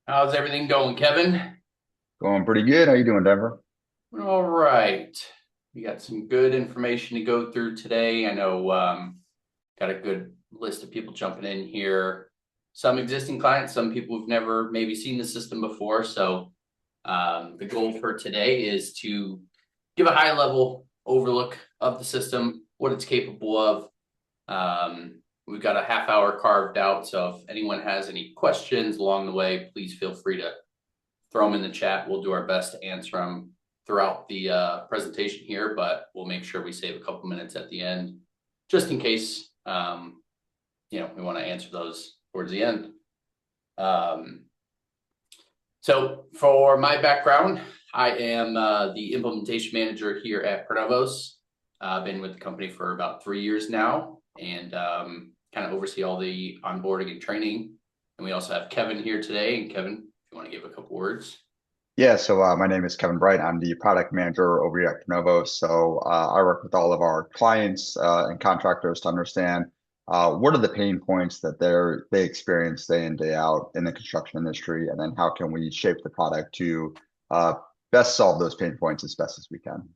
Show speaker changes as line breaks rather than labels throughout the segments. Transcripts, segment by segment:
How's everything going, Kevin?
Going pretty good. How you doing, Denver?
All right. We got some good information to go through today. I know got a good list of people jumping in here. Some existing clients, some people who've never maybe seen the system before. So the goal for today is to give a high level overlook of the system, what it's capable of. We've got a half hour carved out. So if anyone has any questions along the way, please feel free to throw them in the chat. We'll do our best to answer them throughout the presentation here, but we'll make sure we save a couple minutes at the end just in case we want to answer those towards the end. So for my background, I am the implementation manager here at ProNovos. I've been with the company for about 3 years now and kind of oversee all the onboarding and training. And we also have Kevin here today. And Kevin, if you want to give a couple words.
Yeah, so my name is Kevin Bright. I'm the product manager over here at ProNovos. So I work with all of our clients and contractors to understand what are the pain points that they experience day in, day out in the construction industry, and then how can we shape the product to uh, best solve those pain points as best as we can.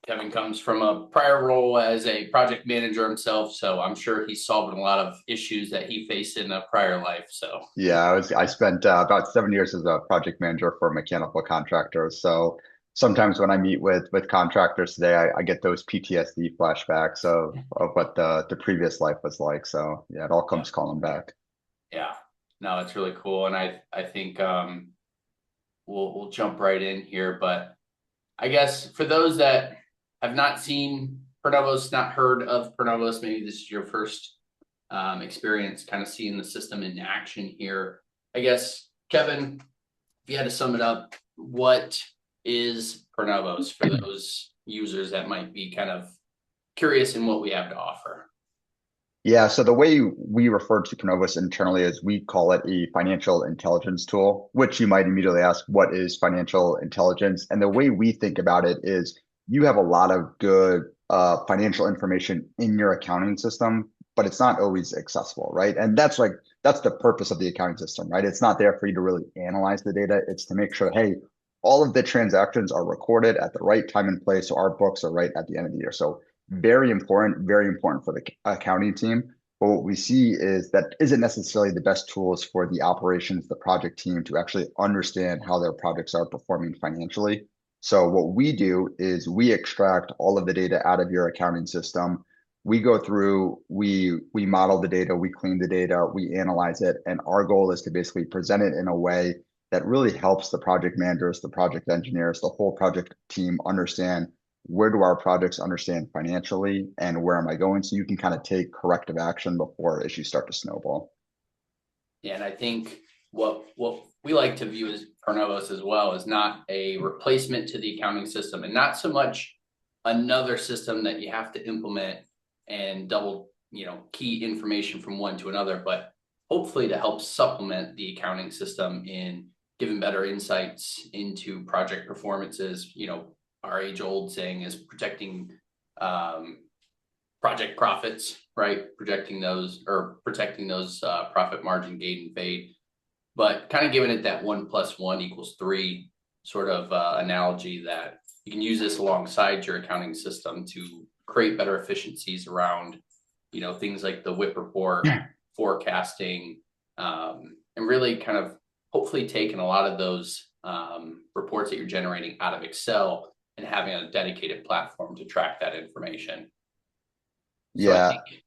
Kevin comes from a prior role as a project manager himself, so I'm sure he's solving a lot of issues that he faced in a prior life. So,
Yeah, I spent about 7 years as a project manager for mechanical contractors. So sometimes when I meet with contractors today, I get those PTSD flashbacks of what the previous life was like. So yeah, it all
yeah,
comes calling back.
yeah, no, it's really cool, and I think we'll jump right in here. But I guess for those that have not seen ProNovos, not heard of ProNovos, maybe this is your first experience kind of seeing the system in action here. I guess, Kevin, if you had to sum it up, what is ProNovos for those users that might be kind of curious in what we have to offer?
Yeah, so the way we refer to ProNovos internally is we call it a financial intelligence tool, which you might immediately ask, what is financial intelligence? And the way we think about it is you have a lot of good financial information in your accounting system, but it's not always accessible, right? And that's the purpose of the accounting system, right? It's not there for you to really analyze the data. It's to make sure, hey, all of the transactions are recorded at the right time and place, so our books are right at the end of the year. So very important for the accounting team. But what we see is that isn't necessarily the best tools for the operations, the project team to actually understand how their projects are performing financially. So what we do is we extract all of the data out of your accounting system. We go through, we model the data, we clean the data, we analyze it, and our goal is to basically present it in a way that really helps the project managers, the project engineers, the whole project team understand where do our projects understand financially and where am I going? So you can kind of take corrective action before issues start to snowball.
Yeah, and I think what we like to view as ProNovos as well is not a replacement to the accounting system, and not so much another system that you have to implement and double, key information from one to another, but hopefully to help supplement the accounting system in giving better insights into project performances. Our age old saying is protecting um, project profits, right? Projecting those or protecting those profit margin gain and fade, but kind of giving it that 1+1 = 3 sort of analogy that you can use this alongside your accounting system to create better efficiencies around, things like the WIP report, forecasting, and really kind of hopefully taking a lot of those reports that you're generating out of Excel and having a dedicated platform to track that information. So I
Yeah.
think,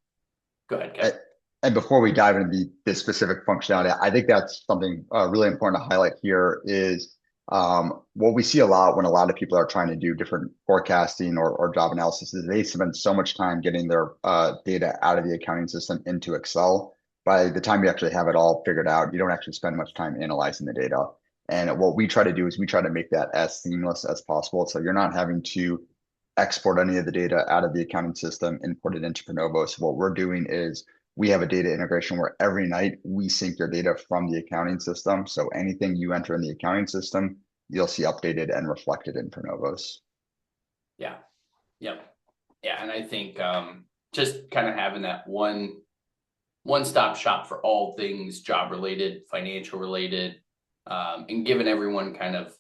go ahead,
a-
Kevin.
And before we dive into the specific functionality, I think that's something really important to highlight here is what we see a lot when a lot of people are trying to do different forecasting or job analysis is they spend so much time getting their data out of the accounting system into Excel. By the time you actually have it all figured out, you don't actually spend much time analyzing the data. And what we try to do is we try to make that as seamless as possible. So you're not having to export any of the data out of the accounting system and put it into ProNovos. What we're doing is we have a data integration where every night we sync your data from the accounting system. So anything you enter in the accounting system, you'll see updated and reflected in ProNovos.
Yeah. Yep. Yeah. And I think just kind of having that one one-stop shop for all things job related, financial related, and giving everyone kind of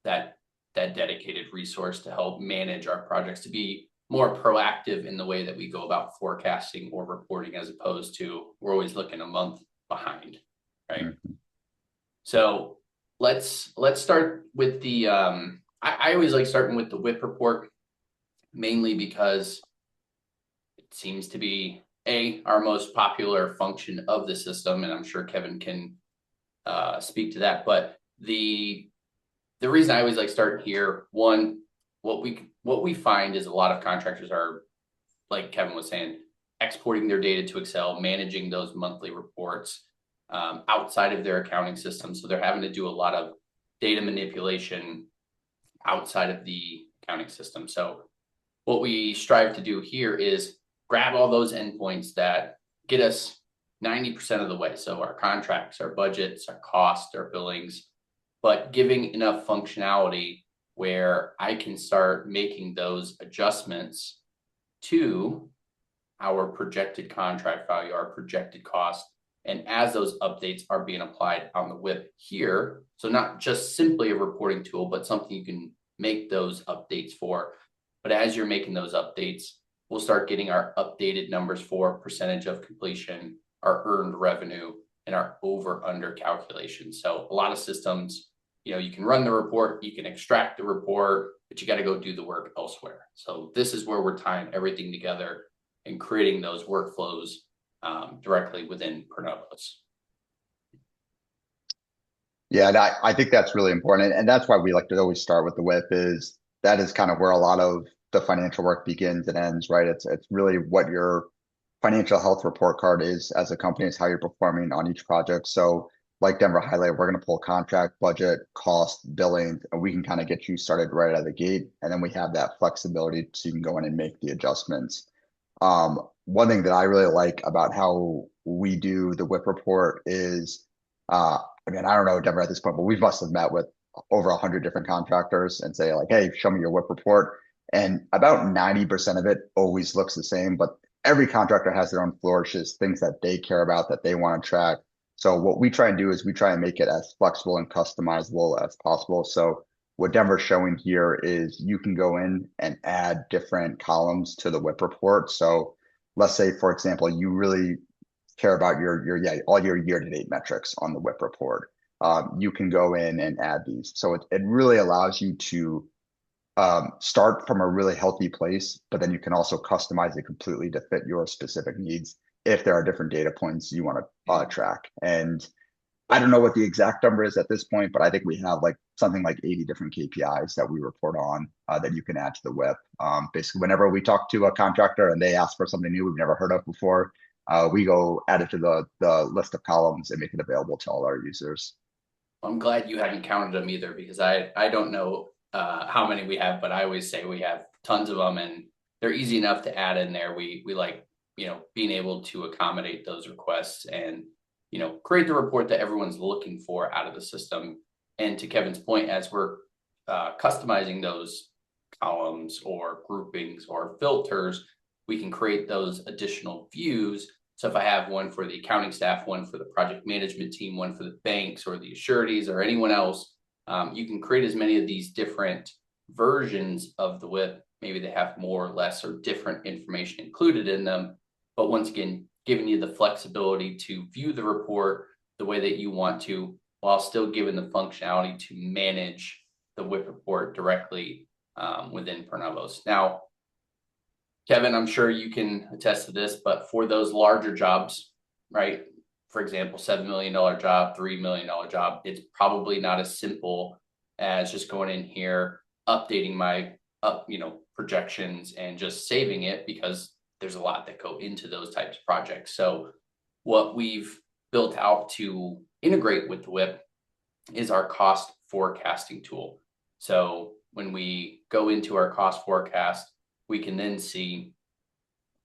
that dedicated resource to help manage our projects, to be more proactive in the way that we go about forecasting or reporting, as opposed to we're always looking a month behind, right?
Mhm.
So let's start with the I always like starting with the WIP report, mainly because it seems to be our most popular function of the system, and I'm sure Kevin can speak to that. But the reason I always like starting here, one, what we find is a lot of contractors are, like Kevin was saying, exporting their data to Excel, managing those monthly reports outside of their accounting system. So they're having to do a lot of data manipulation outside of the accounting system. So what we strive to do here is grab all those endpoints that get us 90% of the way. So our contracts, our budgets, our costs, our billings, but giving enough functionality where I can start making those adjustments to our projected contract value, our projected cost. And as those updates are being applied on the WIP here, so not just simply a reporting tool, but something you can make those updates for. But as you're making those updates, we'll start getting our updated numbers for percentage of completion, our earned revenue, and our over under calculation. So a lot of systems, you can run the report, you can extract the report, but you got to go do the work elsewhere. So this is where we're tying everything together and creating those workflows directly within ProNovos.
Yeah, and I think that's really important. And that's why we like to always start with the WIP, is that is kind of where a lot of the financial work begins and ends, right? It's really what your financial health report card is as a company, is how you're performing on each project. So like Denver highlighted, we're going to pull contract, budget, cost, billing, and we can kind of get you started right out of the gate. And then we have that flexibility so you can go in and make the adjustments. One thing that I really like about how we do the WIP report is, I mean, I don't know Denver at this point, but we must have met with over 100 different contractors and say like, hey, show me your WIP report. And about 90% of it always looks the same, but every contractor has their own flourishes, things that they care about, that they want to track. So what we try and do is we try and make it as flexible and customizable as possible. So what Denver's showing here is you can go in and add different columns to the WIP report. So let's say, for example, you really care about all your year-to-date metrics on the WIP report. You can go in and add these. So it really allows you to start from a really healthy place, but then you can also customize it completely to fit your specific needs if there are different data points you want to track. And I don't know what the exact number is at this point, but I think we have like something like 80 different KPIs that we report on that you can add to the WIP. Basically, whenever we talk to a contractor and they ask for something new we've never heard of before, we go add it to the list of columns and make it available to all our users.
I'm glad you haven't counted them either, because I don't know how many we have, but I always say we have tons of them, and they're easy enough to add in there. We like, being able to accommodate those requests and, create the report that everyone's looking for out of the system. And to Kevin's point, as we're customizing those columns or groupings or filters, we can create those additional views. So if I have one for the accounting staff, one for the project management team, one for the banks or the sureties or anyone else, you can create as many of these different versions of the WIP. Maybe they have more or less or different information included in them. But once again, giving you the flexibility to view the report the way that you want to, while still giving the functionality to manage the WIP report directly within ProNovos. Now, Kevin, I'm sure you can attest to this, but for those larger jobs, right? For example, $7 million job, $3 million job, it's probably not as simple as just going in here, updating my projections and just saving it, because there's a lot that go into those types of projects. So what we've built out to integrate with the WIP is our cost forecasting tool. So when we go into our cost forecast, we can then see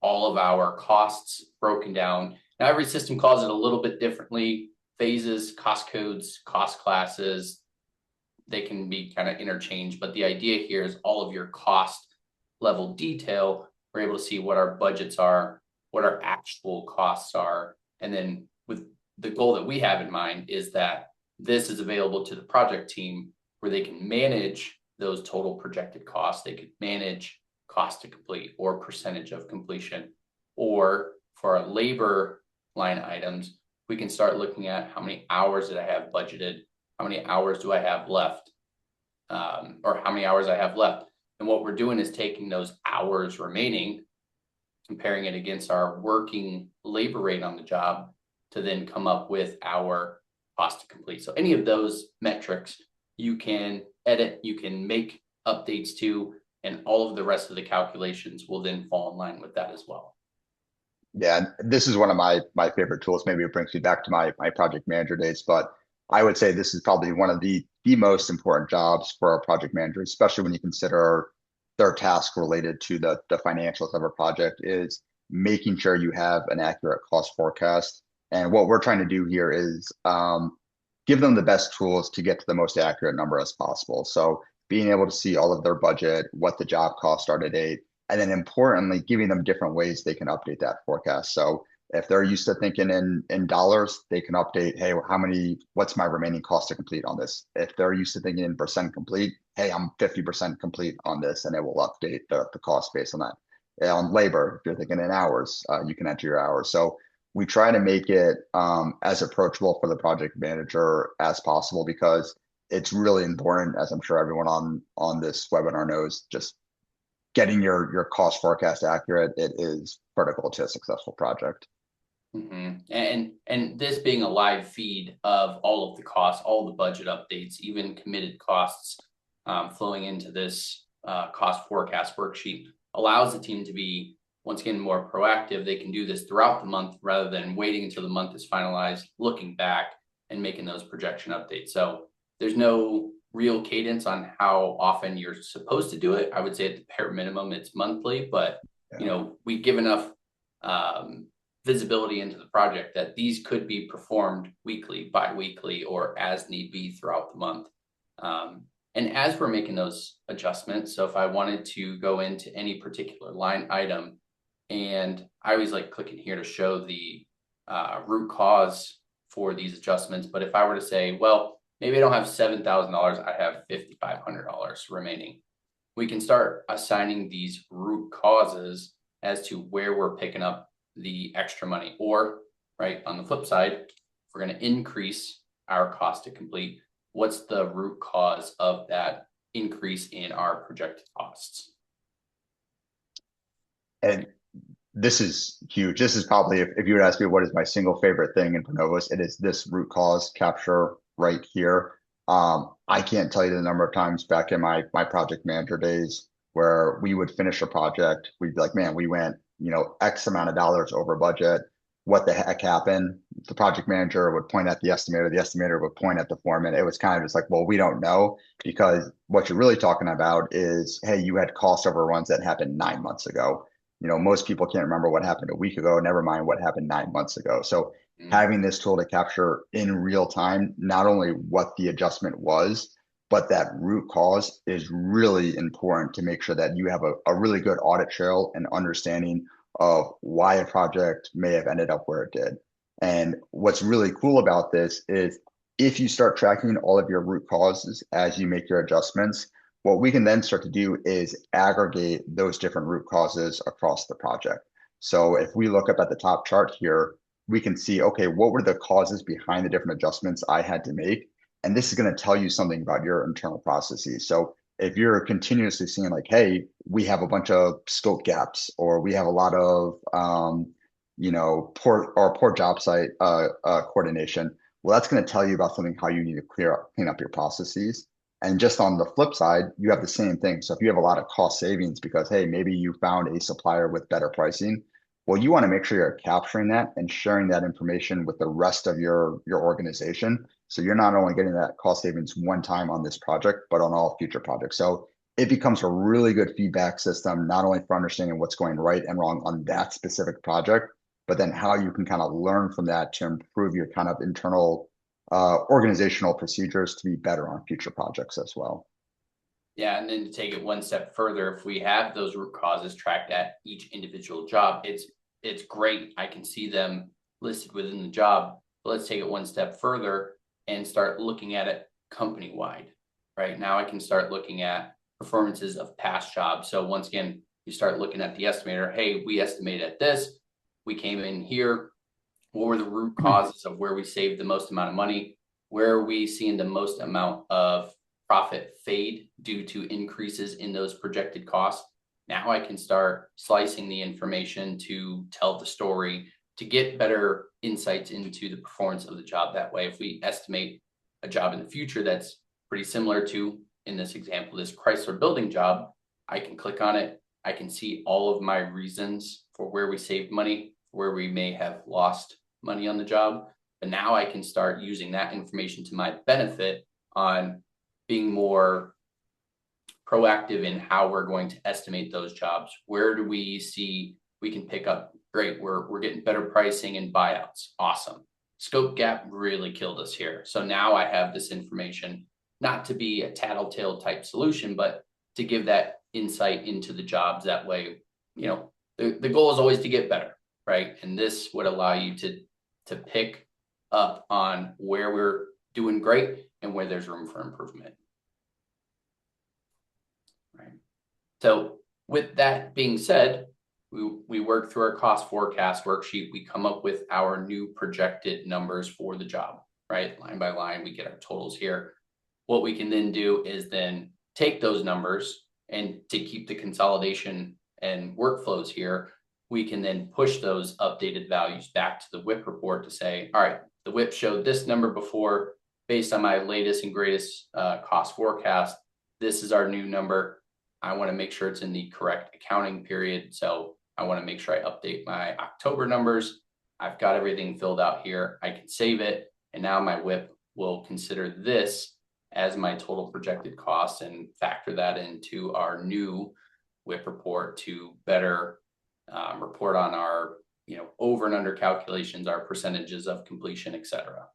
all of our costs broken down. Now, every system calls it a little bit differently. Phases, cost codes, cost classes, they can be kind of interchanged. But the idea here is all of your cost level detail, we're able to see what our budgets are, what our actual costs are, And then with the goal that we have in mind is that this is available to the project team where they can manage those total projected costs. They could manage cost to complete or percentage of completion, or for our labor line items, we can start looking at how many hours did I have budgeted, how many hours do I have left, or how many hours I have left. And what we're doing is taking those hours remaining, comparing it against our working labor rate on the job to then come up with our cost to complete. So any of those metrics you can edit, you can make updates to, and all of the rest of the calculations will then fall in line with that as well.
Yeah, this is one of my favorite tools. Maybe it brings me back to my project manager days, but I would say this is probably one of the most important jobs for a project manager, especially when you consider their task related to the financials of a project, is making sure you have an accurate cost forecast. And what we're trying to do here is give them the best tools to get to the most accurate number as possible. So being able to see all of their budget, what the job costs are to date, and then importantly, giving them different ways they can update that forecast. So if they're used to thinking in dollars, they can update, hey, what's my remaining cost to complete on this? If they're used to thinking in percent complete, hey, I'm 50% complete on this, and it will update the cost based on that. On labor, if you're thinking in hours, you can enter your hours. So we try to make it as approachable for the project manager as possible, because it's really important, as I'm sure everyone on this webinar knows, just getting your cost forecast accurate. It is critical to a successful project.
And this being a live feed of all of the costs, all the budget updates, even committed costs flowing into this cost forecast worksheet allows the team to be, once again, more proactive. They can do this throughout the month rather than waiting until the month is finalized, looking back and making those projection updates. So there's no real cadence on how often you're supposed to do it. I would say at the bare minimum, it's monthly, but we give enough visibility into the project that these could be performed weekly, bi-weekly, or as need be throughout the month. And as we're making those adjustments, so if I wanted to go into any particular line item, and I always like clicking here to show the root cause for these adjustments. But if I were to say, well, maybe I don't have $7,000, I have $5,500 remaining, we can start assigning these root causes as to where we're picking up the extra money. Or, right, on the flip side, if we're going to increase our cost to complete, what's the root cause of that increase in our projected costs?
And this is huge. This is probably, if you would ask me what is my single favorite thing in ProNovos, it is this root cause capture right here. I can't tell you the number of times back in my project manager days where we would finish a project, we'd be like, man, we went, X amount of dollars over budget. What the heck happened? The project manager would point at the estimator would point at the foreman. It was kind of just like, well, we don't know, because what you're really talking about is, hey, you had cost overruns that happened 9 months ago. Most people can't remember what happened a week ago, never mind what happened 9 months ago. So having this tool to capture in real time, not only what the adjustment was, but that root cause is really important to make sure that you have a really good audit trail and understanding of why a project may have ended up where it did. And what's really cool about this is if you start tracking all of your root causes as you make your adjustments, what we can then start to do is aggregate those different root causes across the project. So if we look up at the top chart here, we can see, okay, what were the causes behind the different adjustments I had to make? And this is going to tell you something about your internal processes. So if you're continuously seeing like, hey, we have a bunch of scope gaps, or we have a lot of, poor job site coordination, well, that's going to tell you about something, how you need to clean up your processes. And just on the flip side, you have the same thing. So if you have a lot of cost savings because, hey, maybe you found a supplier with better pricing, well, you want to make sure you're capturing that and sharing that information with the rest of your organization. So you're not only getting that cost savings one time on this project, but on all future projects. So it becomes a really good feedback system, not only for understanding what's going right and wrong on that specific project, but then how you can kind of learn from that to improve your kind of internal organizational procedures to be better on future projects as well.
Yeah, and then to take it one step further, if we have those root causes tracked at each individual job, it's great. I can see them listed within the job. But let's take it one step further and start looking at it company-wide, right? Now I can start looking at performances of past jobs. So once again, you start looking at the estimator. Hey, we estimated at this. We came in here. What were the root causes of where we saved the most amount of money? Where are we seeing the most amount of profit fade due to increases in those projected costs? Now I can start slicing the information to tell the story, to get better insights into the performance of the job. That way, if we estimate a job in the future that's pretty similar to, in this example, this Chrysler building job, I can click on it. I can see all of my reasons for where we saved money, where we may have lost money on the job. But now I can start using that information to my benefit on being more proactive in how we're going to estimate those jobs. Where do we see we can pick up? Great, we're getting better pricing and buyouts. Awesome. Scope gap really killed us here. So now I have this information, not to be a tattletale type solution, but to give that insight into the jobs. That way, the goal is always to get better, right? And this would allow you to pick up on where we're doing great and where there's room for improvement. Right. So with that being said, we work through our cost forecast worksheet. We come up with our new projected numbers for the job, right? Line by line, we get our totals here. What we can then do is then take those numbers, and to keep the consolidation and workflows here, we can then push those updated values back to the WIP report to say, all right, the WIP showed this number before. Based on my latest and greatest cost forecast, this is our new number. I want to make sure it's in the correct accounting period. So I want to make sure I update my October numbers. I've got everything filled out here. I can save it. And now my WIP will consider this as my total projected cost and factor that into our new WIP report to better report on our over and under calculations, our percentages of completion, et cetera.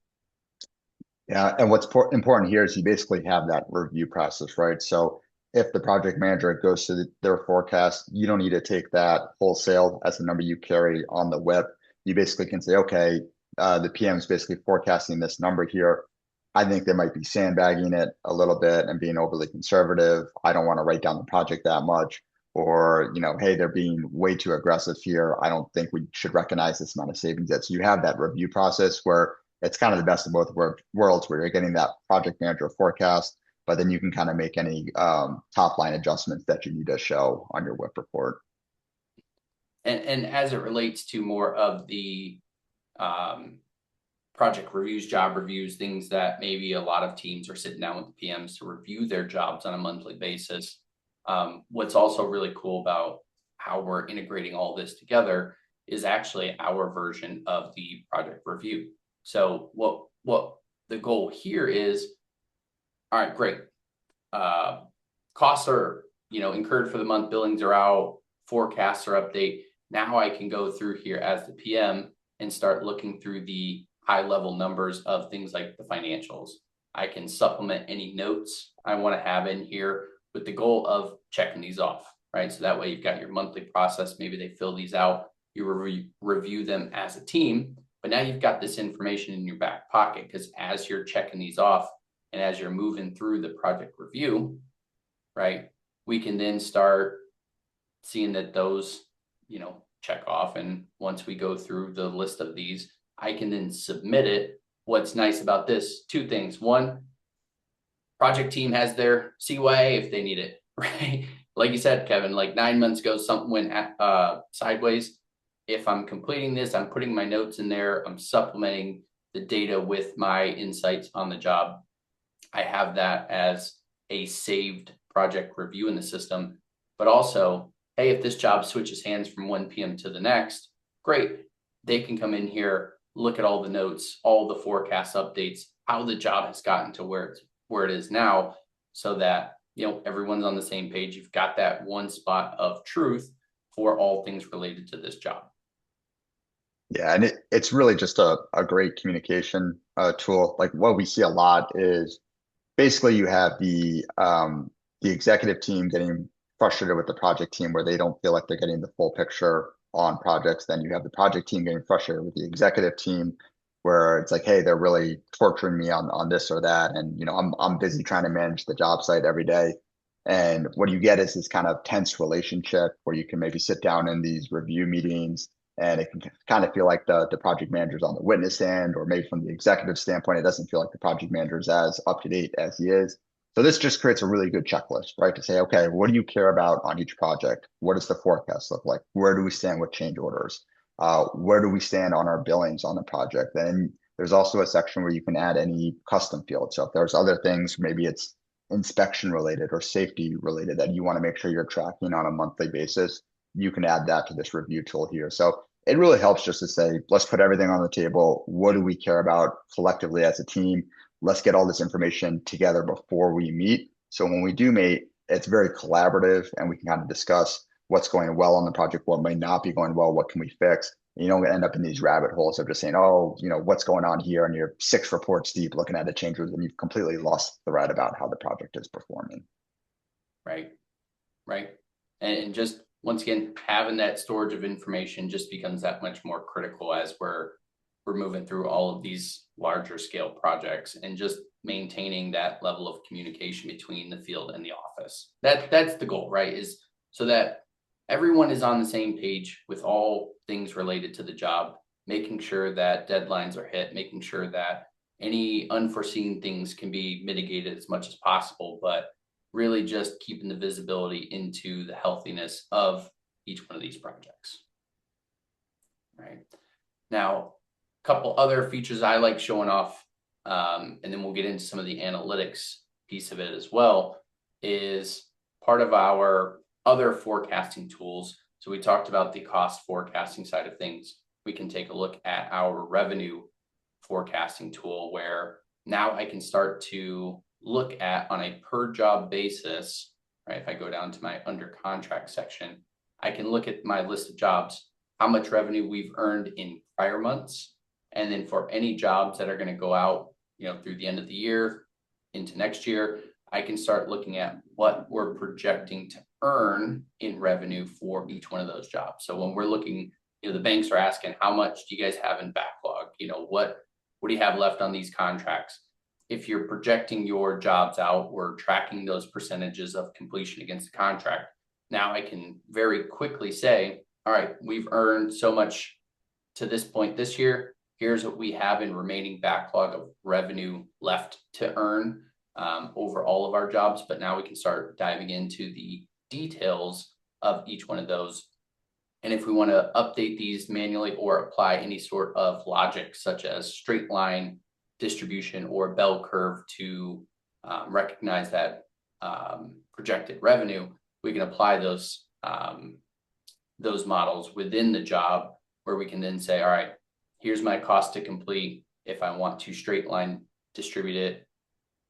Yeah, and what's important here is you basically have that review process, right? So if the project manager goes to their forecast, you don't need to take that wholesale as the number you carry on the WIP. You basically can say, okay, the PM is basically forecasting this number here. I think they might be sandbagging it a little bit and being overly conservative. I don't want to write down the project that much. Or, hey, they're being way too aggressive here. I don't think we should recognize this amount of savings yet. So you have that review process where it's kind of the best of both worlds, where you're getting that project manager forecast, but then you can kind of make any top line adjustments that you need to show on your WIP report.
And as it relates to more of the project reviews, job reviews, things that maybe a lot of teams are sitting down with the PMs to review their jobs on a monthly basis. What's also really cool about how we're integrating all this together is actually our version of the project review. So what the goal here is, all right, great. Costs are, incurred for the month, billings are out, forecasts are update. Now I can go through here as the PM and start looking through the high level numbers of things like the financials. I can supplement any notes I want to have in here with the goal of checking these off, right? So that way you've got your monthly process. Maybe they fill these out, you review them as a team, but now you've got this information in your back pocket, because as you're checking these off and as you're moving through the project review, right, we can then start seeing that those, check off. And once we go through the list of these, I can then submit it. What's nice about this, two things. One, project team has their CYA if they need it, right? Like you said, Kevin, like 9 months ago, something went sideways. If I'm completing this, I'm putting my notes in there, I'm supplementing the data with my insights on the job. I have that as a saved project review in the system. But also, hey, if this job switches hands from one PM to the next, great. They can come in here, look at all the notes, all the forecast updates, how the job has gotten to where it is now, so that everyone's on the same page. You've got that one spot of truth for all things related to this job.
Yeah, and it's really just a great communication tool. Like what we see a lot is basically you have the executive team getting frustrated with the project team where they don't feel like they're getting the full picture on projects, then you have the project team getting frustrated with the executive team, where it's like, hey, they're really torturing me on this or that, and I'm busy trying to manage the job site every day. And what you get is this kind of tense relationship where you can maybe sit down in these review meetings, and it can kind of feel like the project manager's on the witness stand, or maybe from the executive standpoint, it doesn't feel like the project manager is as up to date as he is. So this just creates a really good checklist, right? To say, okay, what do you care about on each project? What does the forecast look like? Where do we stand with change orders? Where do we stand on our billings on the project? And there's also a section where you can add any custom fields. So if there's other things, maybe it's inspection related or safety related that you want to make sure you're tracking on a monthly basis, you can add that to this review tool here. So it really helps just to say, let's put everything on the table. What do we care about collectively as a team? Let's get all this information together before we meet. So when we do meet, it's very collaborative, and we can kind of discuss what's going well on the project, what may not be going well, what can we fix. And you don't end up in these rabbit holes of just saying, oh, what's going on here, and you're 6 reports deep looking at the changes, and you've completely lost the thread about how the project is performing.
Right. And just once again, having that storage of information just becomes that much more critical as we're moving through all of these larger scale projects, and just maintaining that level of communication between the field and the office. That's the goal, right? Is so that everyone is on the same page with all things related to the job, making sure that deadlines are hit, making sure that any unforeseen things can be mitigated as much as possible, but really just keeping the visibility into the healthiness of each one of these projects. Right. Now, a couple other features I like showing off, and then we'll get into some of the analytics piece of it as well, is part of our other forecasting tools. So we talked about the cost forecasting side of things. We can take a look at our revenue forecasting tool, where now I can start to look at, on a per job basis, right? If I go down to my under contract section, I can look at my list of jobs, how much revenue we've earned in prior months. And then for any jobs that are going to go out, through the end of the year into next year, I can start looking at what we're projecting to earn in revenue for each one of those jobs. So when we're looking, the banks are asking, how much do you guys have in backlog? What do you have left on these contracts? If you're projecting your jobs out, we're tracking those percentages of completion against the contract. Now I can very quickly say, all right, we've earned so much to this point this year. Here's what we have in remaining backlog of revenue left to earn over all of our jobs. But now we can start diving into the details of each one of those. And if we want to update these manually or apply any sort of logic, such as straight line distribution or bell curve to recognize that projected revenue, we can apply those models within the job, where we can then say, all right, here's my cost to complete. If I want to straight line distribute it,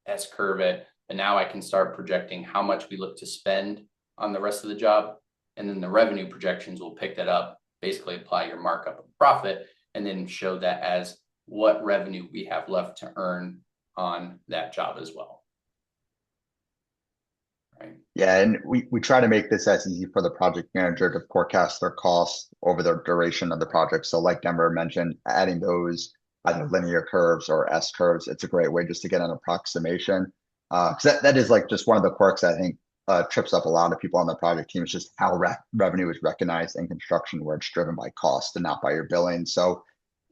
S curve it, and now I can start projecting how much we look to spend on the rest of the job. And then the revenue projections will pick that up, basically apply your markup of profit, and then show that as what revenue we have left to earn on that job as well. Right.
Yeah, and we try to make this as easy for the project manager to forecast their costs over the duration of the project. So like Denver mentioned, adding those either linear curves or S curves, it's a great way just to get an approximation. Because that is like just one of the quirks I think trips up a lot of people on the project team. Is just how revenue is recognized in construction, where it's driven by cost and not by your billing. So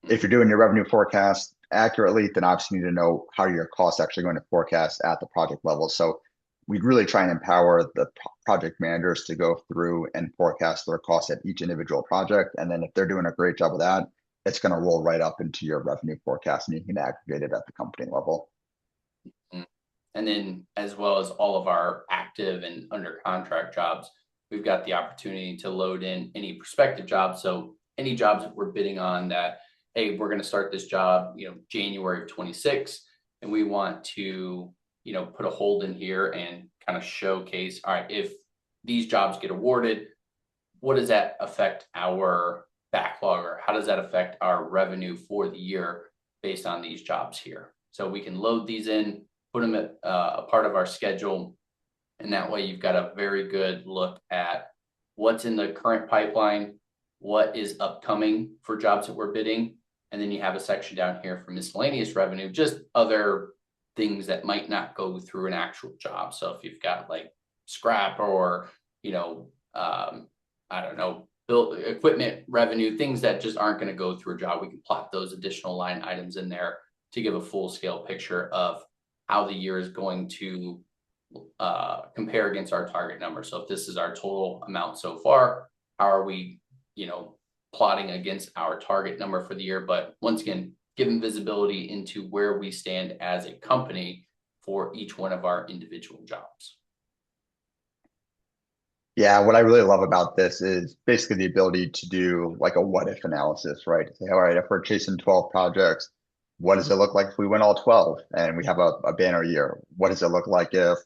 if you're doing your revenue forecast accurately, then obviously you need to know how your costs actually going to forecast at the project level. So we'd really try and empower the project managers to go through and forecast their costs at each individual project. And then if they're doing a great job of that, it's going to roll right up into your revenue forecast, and you can aggregate it at the company level.
And then, as well as all of our active and under contract jobs, we've got the opportunity to load in any prospective jobs. So any jobs that we're bidding on that, hey, we're going to start this job, January of 26, and we want to put a hold in here and kind of showcase, all right, if these jobs get awarded, what does that affect our backlog, or how does that affect our revenue for the year based on these jobs here? So we can load these in, put them at a part of our schedule, and that way you've got a very good look at what's in the current pipeline, what is upcoming for jobs that we're bidding. And then you have a section down here for miscellaneous revenue, just other things that might not go through an actual job. So if you've got like scrap or, I don't know, build equipment revenue, things that just aren't going to go through a job, we can plot those additional line items in there to give a full scale picture of how the year is going to compare against our target number. So if this is our total amount so far, how are we, plotting against our target number for the year? But once again, giving visibility into where we stand as a company for each one of our individual jobs.
Yeah, what I really love about this is basically the ability to do like a what if analysis, right? Say, all right, if we're chasing 12 projects, what does it look like if we win all 12 and we have a banner year? What does it look like if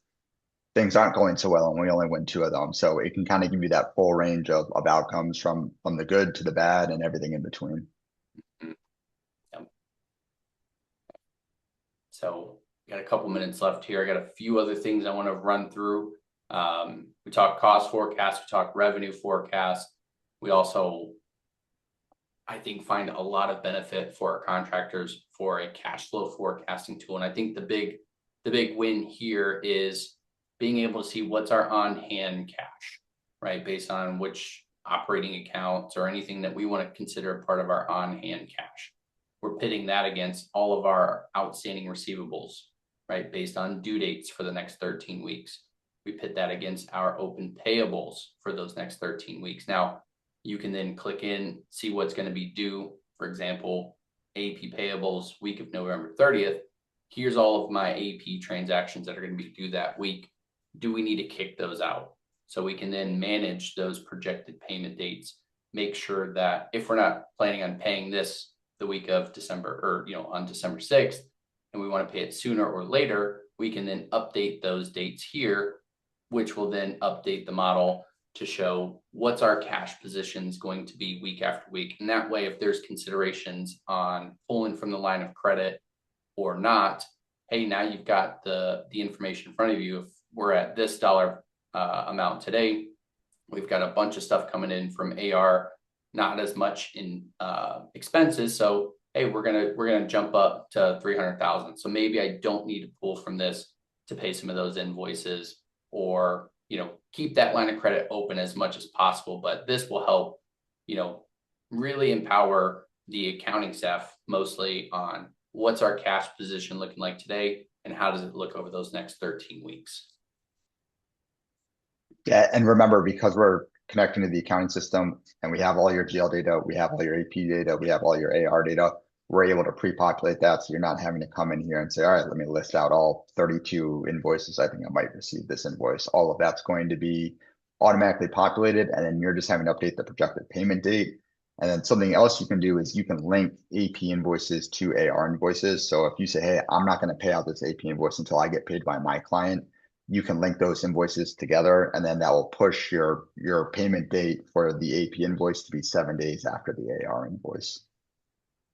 things aren't going so well and we only win two of them? So it can kind of give you that full range of outcomes from the good to the bad and everything in between.
Yep. So got a couple minutes left here. I got a few other things I want to run through. We talked cost forecast, we talked revenue forecast. We also, I think, find a lot of benefit for our contractors for a cash flow forecasting tool. And I think the big win here is being able to see what's our on-hand cash, right? Based on which operating accounts or anything that we want to consider part of our on-hand cash. We're pitting that against all of our outstanding receivables, right? Based on due dates for the next 13 weeks. We pit that against our open payables for those next 13 weeks. Now, you can then click in, see what's going to be due. For example, AP payables week of November 30th. Here's all of my AP transactions that are going to be due that week. Do we need to kick those out? So we can then manage those projected payment dates, make sure that if we're not planning on paying this the week of December or, on December 6th, and we want to pay it sooner or later, we can then update those dates here, which will then update the model to show what's our cash positions going to be week after week. And that way, if there's considerations on pulling from the line of credit or not, hey, now you've got the information in front of you. If we're at this dollar amount today, we've got a bunch of stuff coming in from AR, not as much in expenses. So, hey, we're gonna jump up to 300,000. So maybe I don't need to pull from this to pay some of those invoices, or keep that line of credit open as much as possible. But this will help really empower the accounting staff mostly on what's our cash position looking like today and how does it look over those next 13 weeks.
Yeah, and remember, because we're connecting to the accounting system and we have all your GL data, we have all your AP data, we have all your AR data, we're able to pre-populate that. So you're not having to come in here and say, all right, let me list out all 32 invoices. I think I might receive this invoice. All of that's going to be automatically populated. And then you're just having to update the projected payment date. And then something else you can do is you can link AP invoices to AR invoices. So if you say, hey, I'm not going to pay out this AP invoice until I get paid by my client, you can link those invoices together, and then that will push your payment date for the AP invoice to be 7 days after the AR invoice.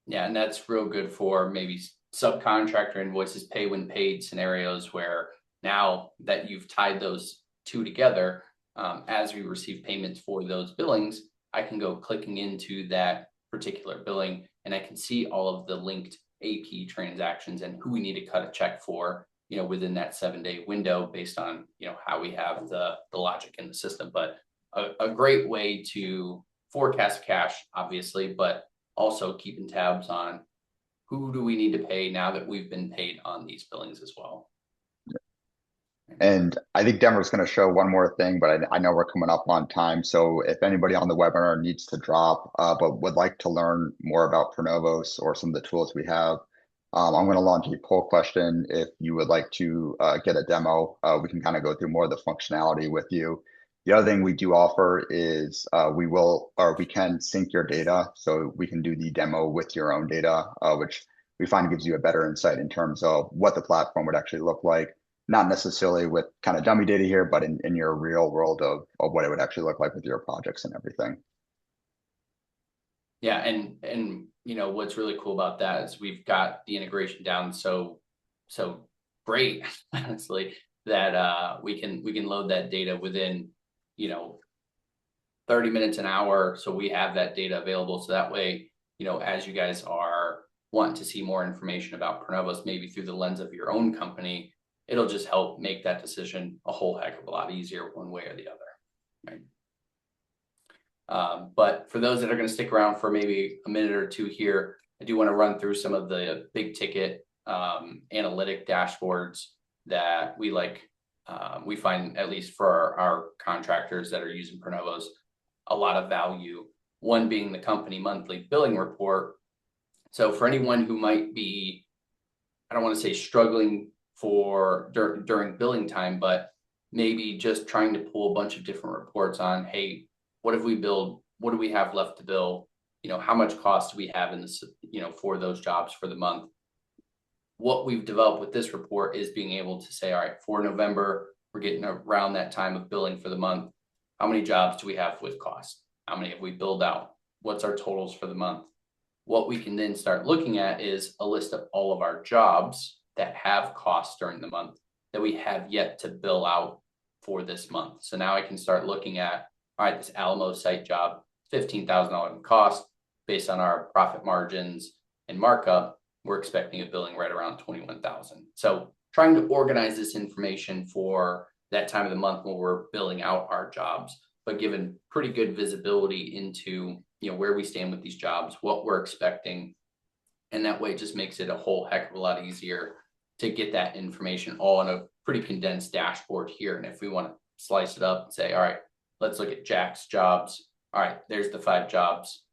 Yeah, and that's real good for maybe subcontractor invoices, pay when paid scenarios, where now that you've tied those two together, as we receive payments for those billings, I can go clicking into that particular billing and I can see all of the linked AP transactions and who we need to cut a check for, within that 7-day window based on, how we have the logic in the system. But a great way to forecast cash, obviously, but also keeping tabs on who do we need to pay now that we've been paid on these billings as well.
And I think Denver's going to show one more thing, but I know we're coming up on time. So if anybody on the webinar needs to drop, but would like to learn more about ProNovos or some of the tools we have, I'm going to launch a poll question. If you would like to get a demo, we can kind of go through more of the functionality with you. The other thing we do offer is we can sync your data, so we can do the demo with your own data, which we find gives you a better insight in terms of what the platform would actually look like. Not necessarily with kind of dummy data here, but in your real world of what it would actually look like with your projects and everything.
Yeah, and what's really cool about that is we've got the integration down so great, honestly, that we can load that data within 30 minutes an hour. So we have that data available. So that way, as you guys are wanting to see more information about ProNovos, maybe through the lens of your own company, it'll just help make that decision a whole heck of a lot easier one way or the other. Right. But for those that are going to stick around for maybe a minute or two here, I do want to run through some of the big ticket analytic dashboards that we like. We find, at least for our contractors that are using ProNovos, a lot of value. One being the company monthly billing report. So for anyone who might be, I don't want to say struggling during billing time, but maybe just trying to pull a bunch of different reports on, hey, what have we billed? What do we have left to bill? How much cost do we have in this, for those jobs for the month? What we've developed with this report is being able to say, all right, for November, we're getting around that time of billing for the month. How many jobs do we have with cost? How many have we billed out? What's our totals for the month? What we can then start looking at is a list of all of our jobs that have costs during the month that we have yet to bill out for this month. So now I can start looking at, all right, this Alamo site job, $15,000 in cost based on our profit margins and markup. We're expecting a billing right around 21,000. So trying to organize this information for that time of the month when we're billing out our jobs, but given pretty good visibility into, where we stand with these jobs, what we're expecting. And that way it just makes it a whole heck of a lot easier to get that information all in a pretty condensed dashboard here. And if we want to slice it up and say, all right, let's look at Jack's jobs. All right, there's the 5 jobs,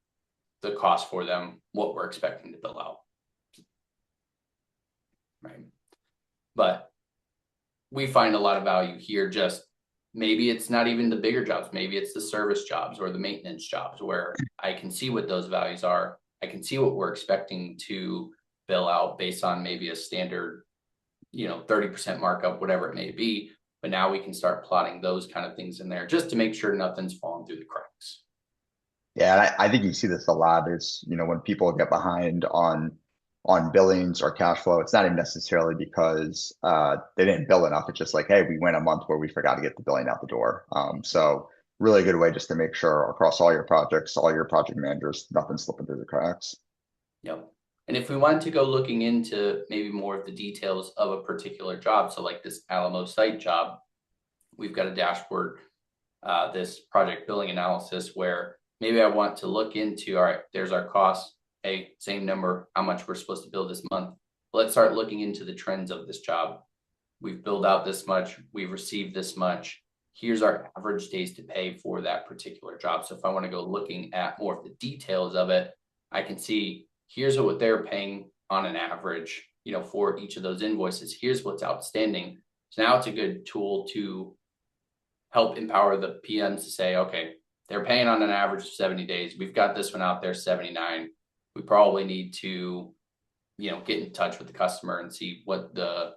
the cost for them, what we're expecting to bill out. Right. But we find a lot of value here. Just maybe it's not even the bigger jobs. Maybe it's the service jobs or the maintenance jobs where I can see what those values are. I can see what we're expecting to bill out based on maybe a standard, 30% markup, whatever it may be. But now we can start plotting those kind of things in there just to make sure nothing's falling through the cracks.
Yeah, and I think you see this a lot is, when people get behind on billings or cash flow, it's not even necessarily because they didn't bill enough. It's just like, hey, we went a month where we forgot to get the billing out the door. So really good way just to make sure across all your projects, all your project managers, nothing's slipping through the cracks.
Yep. And if we wanted to go looking into maybe more of the details of a particular job, so like this Alamo site job, we've got a dashboard, this project billing analysis where maybe I want to look into, all right, there's our costs. Hey, same number, how much we're supposed to bill this month. Let's start looking into the trends of this job. We've billed out this much, we've received this much. Here's our average days to pay for that particular job. So if I want to go looking at more of the details of it, I can see here's what they're paying on an average, for each of those invoices. Here's what's outstanding. So now it's a good tool to help empower the PMs to say, okay, they're paying on an average of 70 days. We've got this one out there, 79. We probably need to, get in touch with the customer and see what the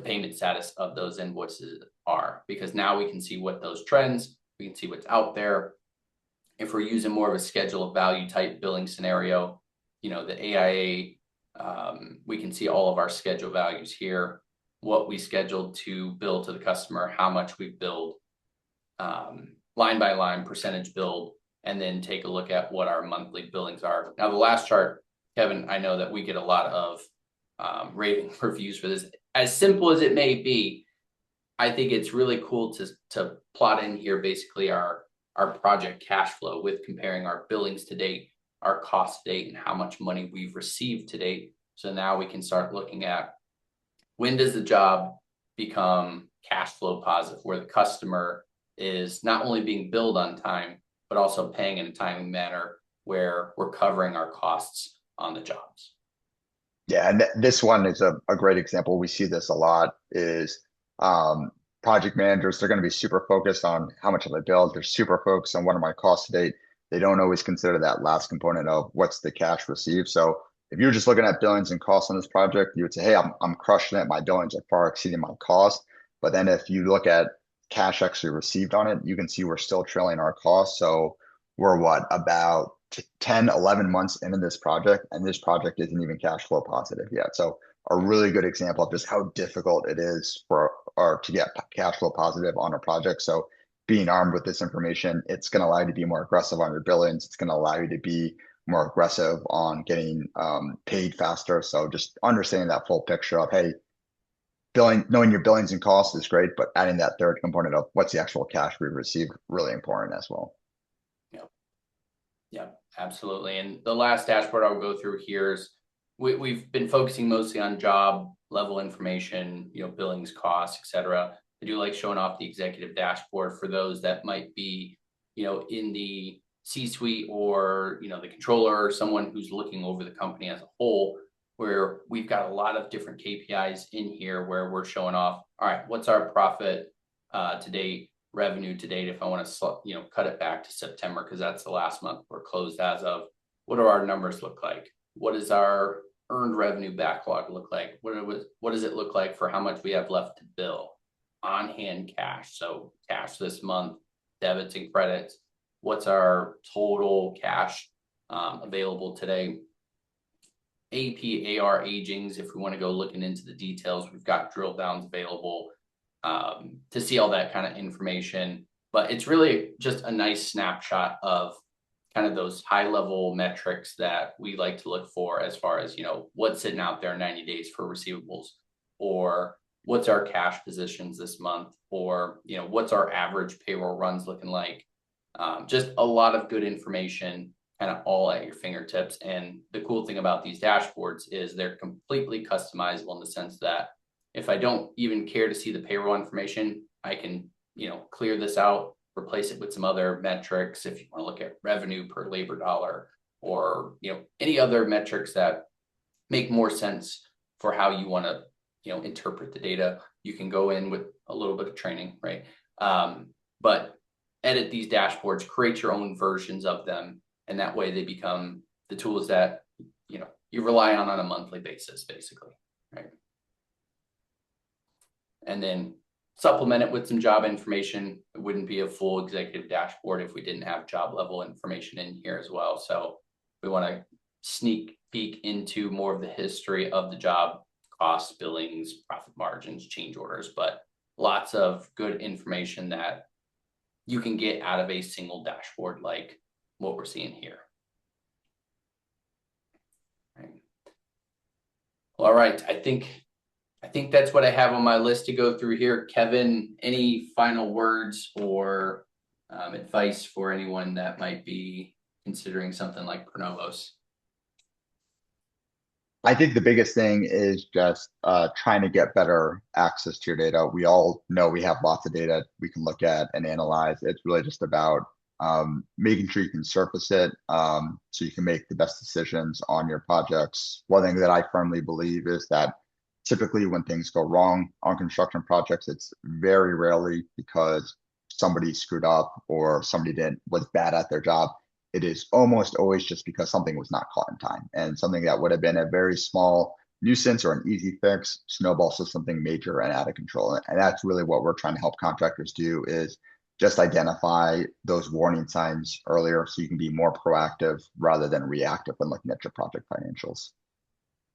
payment status of those invoices are, because now we can see what those trends, we can see what's out there. If we're using more of a schedule of value type billing scenario, the AIA, we can see all of our schedule values here, what we scheduled to bill to the customer, how much we've billed, line by line, percentage billed, and then take a look at what our monthly billings are. Now, the last chart, Kevin, I know that we get a lot of raving reviews for this. As simple as it may be, I think it's really cool to plot in here basically our project cash flow with comparing our billings to date, our cost to date, and how much money we've received to date. So now we can start looking at when does the job become cash flow positive, where the customer is not only being billed on time, but also paying in a timely manner where we're covering our costs on the jobs.
Yeah, and this one is a great example. We see this a lot is project managers, they're going to be super focused on how much have I billed. They're super focused on what are my costs to date. They don't always consider that last component of what's the cash received. So if you're just looking at billings and costs on this project, you would say, hey, I'm crushing it. My billings are far exceeding my cost. But then if you look at cash actually received on it, you can see we're still trailing our costs. So we're about 10, 11 months into this project, and this project isn't even cash flow positive yet. So a really good example of just how difficult it is to get cash flow positive on a project. So being armed with this information, it's going to allow you to be more aggressive on your billings. It's going to allow you to be more aggressive on getting paid faster. So just understanding that full picture of, hey, knowing your billings and costs is great, but adding that third component of what's the actual cash we received, really important as well.
Yeah, absolutely. And the last dashboard I'll go through here is we've been focusing mostly on job level information, billings, costs, etc. I do like showing off the executive dashboard for those that might be, in the C-suite or, the controller or someone who's looking over the company as a whole, where we've got a lot of different KPIs in here where we're showing off, all right, what's our profit to date, revenue to date, if I want to, cut it back to September, because that's the last month we're closed as of. What do our numbers look like? What does our earned revenue backlog look like? What does it look like for how much we have left to bill? On hand cash, so cash this month, debits and credits. What's our total cash available today? AP, AR agings, if we want to go looking into the details, we've got drill downs available to see all that kind of information. But it's really just a nice snapshot of kind of those high level metrics that we like to look for as far as, what's sitting out there 90 days for receivables, or what's our cash positions this month, or, what's our average payroll runs looking like. Just a lot of good information kind of all at your fingertips. And the cool thing about these dashboards is they're completely customizable in the sense that if I don't even care to see the payroll information, I can, clear this out, replace it with some other metrics. If you want to look at revenue per labor dollar, or, any other metrics that make more sense for how you want to, interpret the data, you can go in with a little bit of training, right? But edit these dashboards, create your own versions of them. And that way they become the tools that, you rely on a monthly basis, basically, right? And then supplement it with some job information. It wouldn't be a full executive dashboard if we didn't have job level information in here as well. So we want to sneak peek into more of the history of the job, costs, billings, profit margins, change orders, but lots of good information that you can get out of a single dashboard like what we're seeing here. All right. I think that's what I have on my list to go through here. Kevin, any final words or advice for anyone that might be considering something like ProNovos?
I think the biggest thing is just trying to get better access to your data. We all know we have lots of data we can look at and analyze. It's really just about making sure you can surface it so you can make the best decisions on your projects. One thing that I firmly believe is that typically when things go wrong on construction projects, it's very rarely because somebody screwed up or somebody was bad at their job. It is almost always just because something was not caught in time, and something that would have been a very small nuisance or an easy fix snowballs to something major and out of control. And that's really what we're trying to help contractors do, is just identify those warning signs earlier so you can be more proactive rather than reactive when looking at your project financials.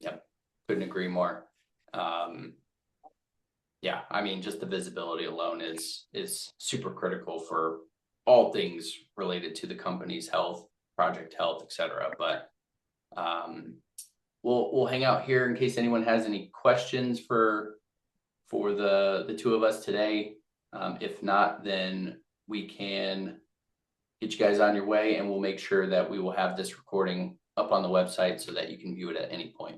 Yep, couldn't agree more. Yeah, I mean, just the visibility alone is super critical for all things related to the company's health, project health, etc. But we'll hang out here in case anyone has any questions for the two of us today. If not, then we can get you guys on your way, and we'll make sure that we will have this recording up on the website so that you can view it at any point.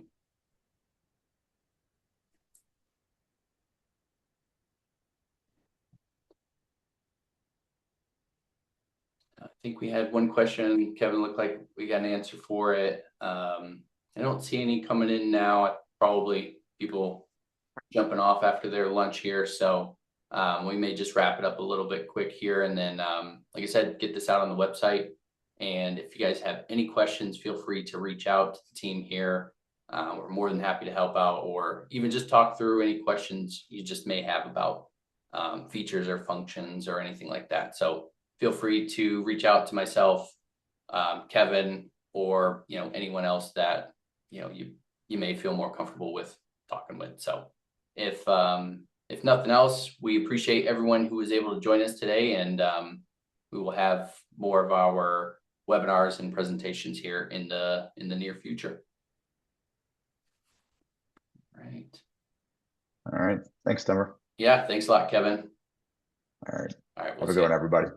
I think we had one question, Kevin, looked like we got an answer for it. I don't see any coming in now. Probably people jumping off after their lunch here. So we may just wrap it up a little bit quick here. And then, like I said, get this out on the website. And if you guys have any questions, feel free to reach out to the team here. We're more than happy to help out, or even just talk through any questions you just may have about features or functions or anything like that. So feel free to reach out to myself, Kevin, or anyone else that you may feel more comfortable with talking with. So if if nothing else, we appreciate everyone who was able to join us today, and we will have more of our webinars and presentations here in the near future. Right.
All right. Thanks, Timber.
Yeah, thanks a lot, Kevin.
All right.
All right, we'll
Have a
see
good one,
you.
everybody.